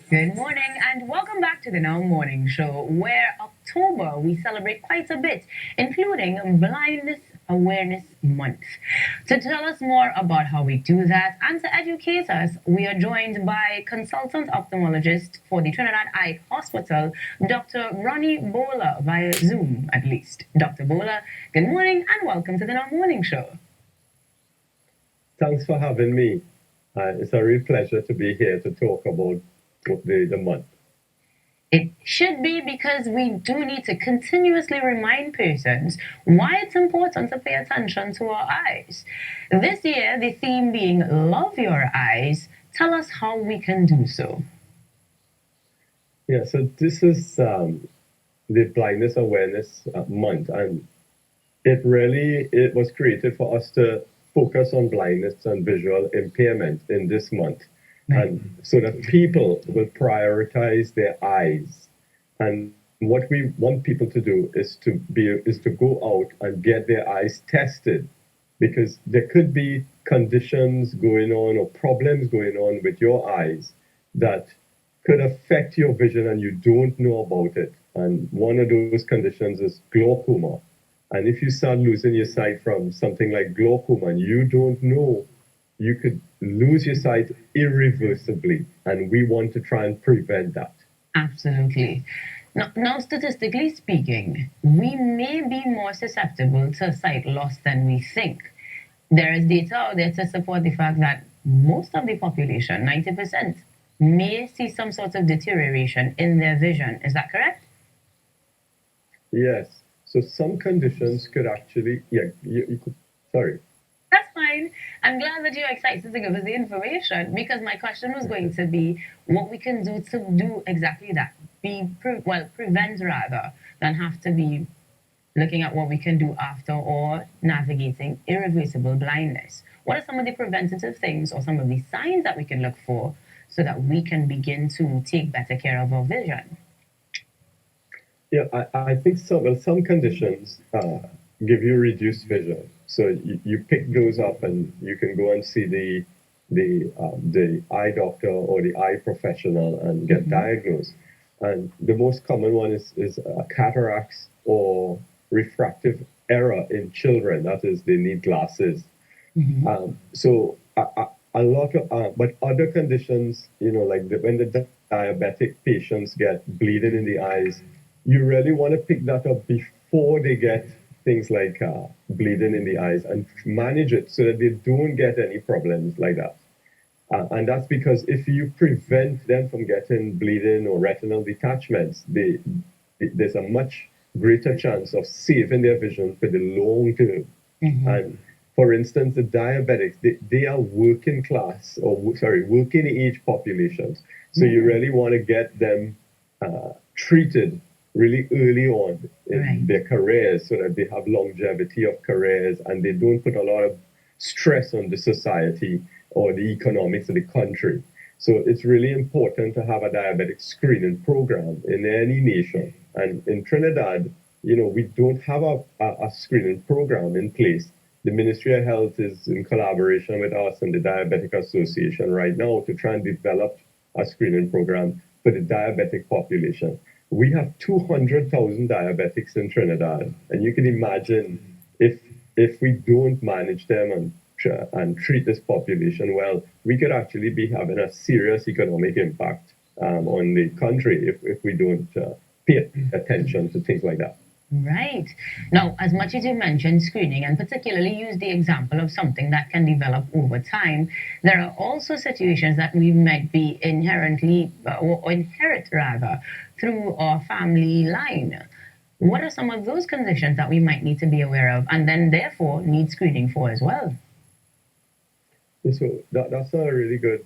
Good morning and welcome back to the Now Morning Show, where October we celebrate quite a bit, including Blindness Awareness Month. To tell us more about how we do that and to educate us, we are joined by consultant ophthalmologist for the Trinidad Eye Hospital, Dr. Ronnie Bhola, via Zoom at least. Dr. Bhola, good morning and welcome to the Now Morning Show. Thanks for having me. It's a real pleasure to be here to talk about the month. It should be, because we do need to continuously remind persons why it's important to pay attention to our eyes. This year, the theme being Love Your Eyes. Tell us how we can do so. Yeah, so this is the Blindness Awareness Month, and it was created for us to focus on blindness and visual impairment in this month. And so that people will prioritize their eyes. And what we want people to do is to go out and get their eyes tested, because there could be conditions going on or problems going on with your eyes that could affect your vision and you don't know about it. And one of those conditions is glaucoma. And if you start losing your sight from something like glaucoma and you don't know, you could lose your sight irreversibly, and we want to try and prevent that. Absolutely. Now, statistically speaking, we may be more susceptible to sight loss than we think. There is data out there to support the fact that most of the population, 90%, may see some sort of deterioration in their vision. Is that correct? Yes. So some conditions could actually, you could, sorry. That's fine. I'm glad that you're excited to give us the information, because my question was going to be what we can do to do exactly that. Prevent rather than have to be looking at what we can do after or navigating irreversible blindness. What are some of the preventative things or some of the signs that we can look for so that we can begin to take better care of our vision? Yeah, I think some conditions give you reduced vision. So you pick those up and you can go and see the eye doctor or the eye professional and get diagnosed. And the most common one is cataracts or refractive error in children. That is, they need glasses. So a lot of, but other conditions, like when the diabetic patients get bleeding in the eyes, you really want to pick that up before they get things like bleeding in the eyes and manage it so that they don't get any problems like that. And that's because if you prevent them from getting bleeding or retinal detachments, there's a much greater chance of saving their vision for the long term. And for instance, the diabetics, they are working class, working age populations. So you really want to get them treated really early on in their careers so that they have longevity of careers and they don't put a lot of stress on the society or the economics of the country. So it's really important to have a diabetic screening program in any nation. And in Trinidad, we don't have a screening program in place. The Ministry of Health is in collaboration with us and the Diabetic Association right now to try and develop a screening program for the diabetic population. We have 200,000 diabetics in Trinidad, and you can imagine if we don't manage them and treat this population well, we could actually be having a serious economic impact on the country if we don't pay attention to things like that. Right. Now, as much as you mentioned screening and particularly use the example of something that can develop over time, there are also situations that we might be inherently or inherit rather through our family line. What are some of those conditions that we might need to be aware of and then therefore need screening for as well? So that's a really good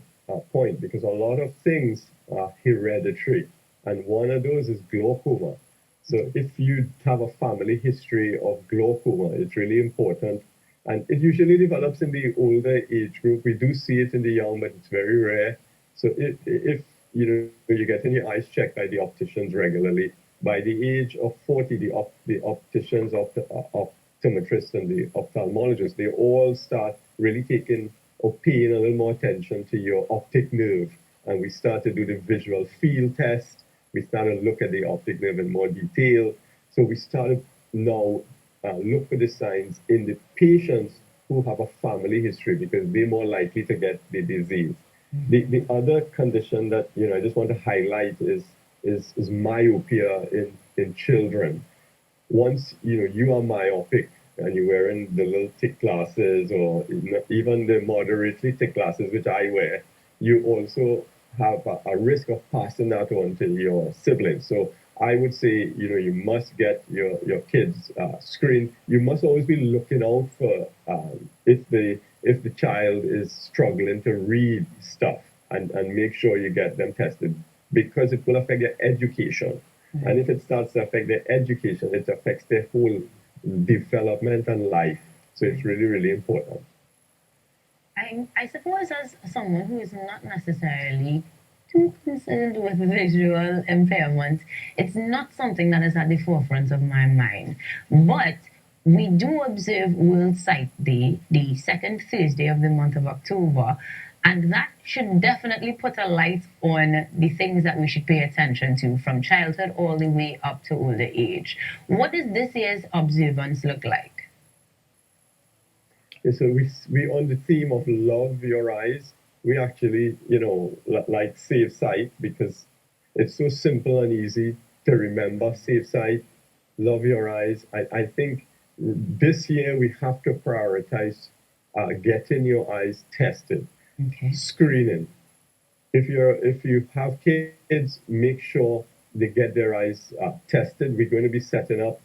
point, because a lot of things are hereditary, and one of those is glaucoma. So if you have a family history of glaucoma, it's really important. And it usually develops in the older age group. We do see it in the young, but it's very rare. So if you're getting your eyes checked by the opticians regularly, by the age of 40, the opticians, optometrists, and the ophthalmologists, they all start really taking or paying a little more attention to your optic nerve and we start to do the visual field test. We started to look at the optic nerve in more detail. So we started now look for the signs in the patients who have a family history because they're more likely to get the disease. The other condition that I just want to highlight is myopia in children. Once you are myopic and you're wearing the little thick glasses or even the moderately thick glasses which I wear, you also have a risk of passing that on to your siblings. So I would say you must get your kids screened. You must always be looking out for if the child is struggling to read stuff and make sure you get them tested because it will affect their education. And if it starts to affect their education, it affects their whole development and life. So it's really, really important. I suppose as someone who is not necessarily too concerned with visual impairment, it's not something that is at the forefront of my mind. But we do observe World Sight Day, the second Thursday of the month of October, and that should definitely put a light on the things that we should pay attention to from childhood all the way up to older age. What does this year's observance look like? Yeah, so we on the theme of love your eyes. We actually, like Save Sight because it's so simple and easy to remember. Save Sight, love your eyes. I think this year we have to prioritize getting your eyes tested, Okay. screening. If you have kids, make sure they get their eyes tested. We're going to be setting up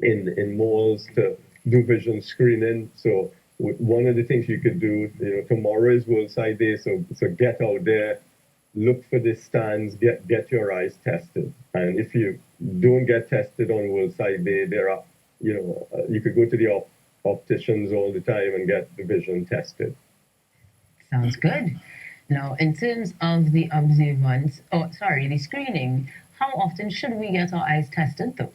in malls to do vision screening. So one of the things you could do, tomorrow is World Sight Day, so get out there, look for the stands, get your eyes tested. And if you don't get tested on World Sight Day, there are, you could go to the opticians all the time and get the vision tested. Sounds good. Now, in terms of the observance, oh, sorry, the screening, how often should we get our eyes tested though?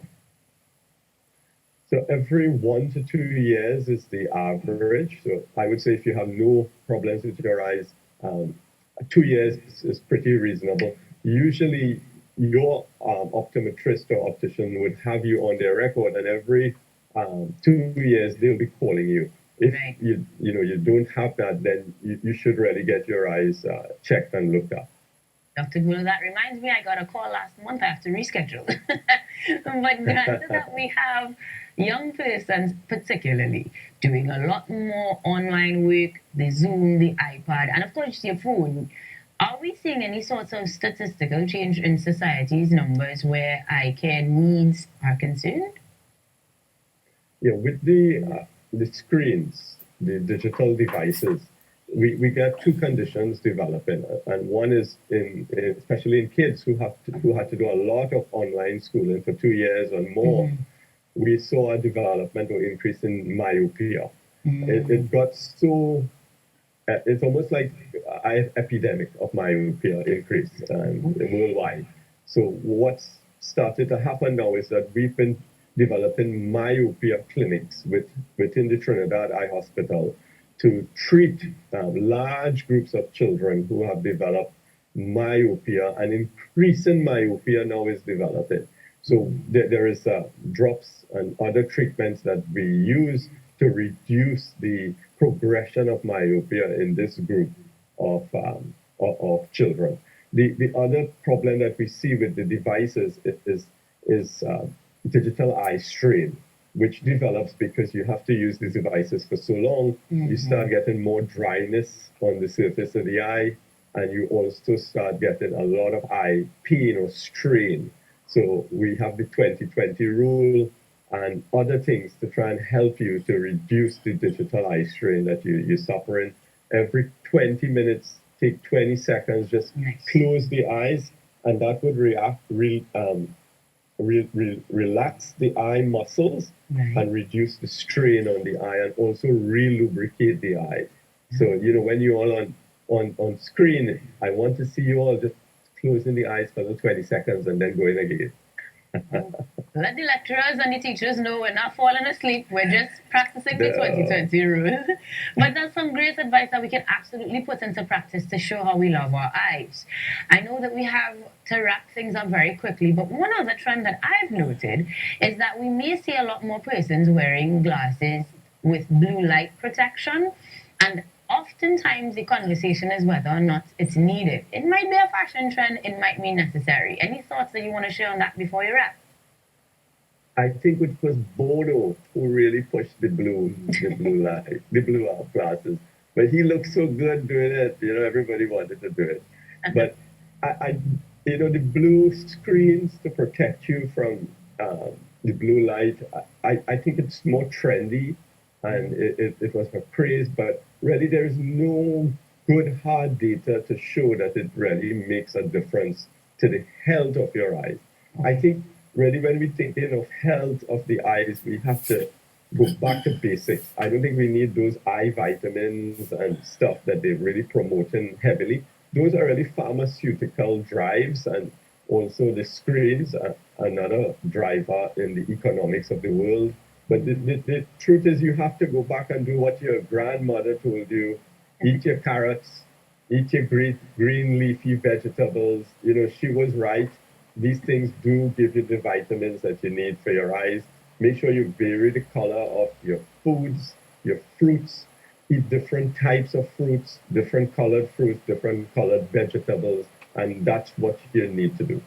So every 1 to 2 years is the average. So I would say if you have no problems with your eyes, 2 years is pretty reasonable. Usually, your optometrist or optician would have you on their record, and every 2 years they'll be calling you. If Right. you don't have that, then you should really get your eyes checked and looked at. Dr. Bhola, that reminds me, I got a call last month. I have to reschedule. But granted that we have young persons, particularly, doing a lot more online work, the Zoom, the iPad, and of course your phone. Are we seeing any sorts of statistical change in society's numbers where eye care needs are concerned? Yeah, with the screens, the digital devices, we get two conditions developing, and one is especially in kids who had to do a lot of online schooling for 2 years or more. We saw a development or increase in myopia. It got so it's almost like an epidemic of myopia increase worldwide. So what's started to happen now is that we've been developing myopia clinics within the Trinidad Eye Hospital to treat large groups of children who have developed myopia, and increasing myopia now is developing. So there is drops and other treatments that we use to reduce the progression of myopia in this group of children. The other problem that we see with the devices is digital eye strain, which develops because you have to use these devices for so long. You start getting more dryness on the surface of the eye, and you also start getting a lot of eye pain or strain. So we have the 20/20 rule and other things to try and help you to reduce the digital eye strain that you're suffering. Every 20 minutes, take 20 seconds, just Nice. close the eyes, and that would relax the eye muscles Right. and reduce the strain on the eye, and also re-lubricate the eye. So, when you're all on screen, I want to see you all just closing the eyes for the 20 seconds and then going again. Let the lecturers and the teachers know we're not falling asleep. We're just practicing the The, 2020 rule. But that's some great advice that we can absolutely put into practice to show how we love our eyes. I know that we have to wrap things up very quickly, but one other trend that I've noted is that we may see a lot more persons wearing glasses with blue light protection. And oftentimes the conversation is whether or not it's needed. It might be a fashion trend, it might be necessary. Any thoughts that you want to share on that before you wrap? I think it was Bodo who really pushed the blue light, the blue glasses. But he looked so good doing it. You know, everybody wanted to do it. But I the blue screens to protect you from the blue light. I think it's more trendy, and it was for praise. But really, there is no good hard data to show that it really makes a difference to the health of your eyes. I think really when we thinking of health of the eyes, we have to go back to basics. I don't think we need those eye vitamins and stuff that they're really promoting heavily. Those are really pharmaceutical drives, and also the screens are another driver in the economics of the world. But the truth is, you have to go back and do what your grandmother told you: eat your carrots, eat your green leafy vegetables. You know, she was right. These things do give you the vitamins that you need for your eyes. Make sure you vary the color of your foods, your fruits. Eat different types of fruits, different colored fruits, different colored vegetables, and that's what you need to do.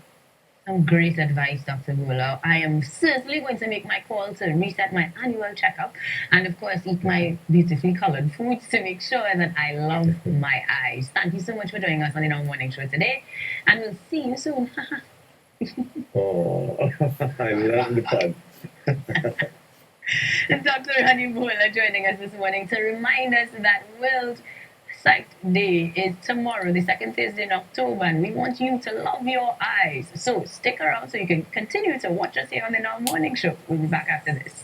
Some great advice, Dr. Bhola. I am certainly going to make my call to reset my annual checkup and, of course, eat my beautifully colored foods to make sure that I love my eyes. Thank you so much for joining us on the Now Morning Show today, and we'll see you soon. Oh, I love the fun. Dr. Ronnie Bhola joining us this morning to remind us that World Sight Day is tomorrow, the second Thursday in October, and we want you to love your eyes. So stick around so you can continue to watch us here on the Now Morning Show. We'll be back after this.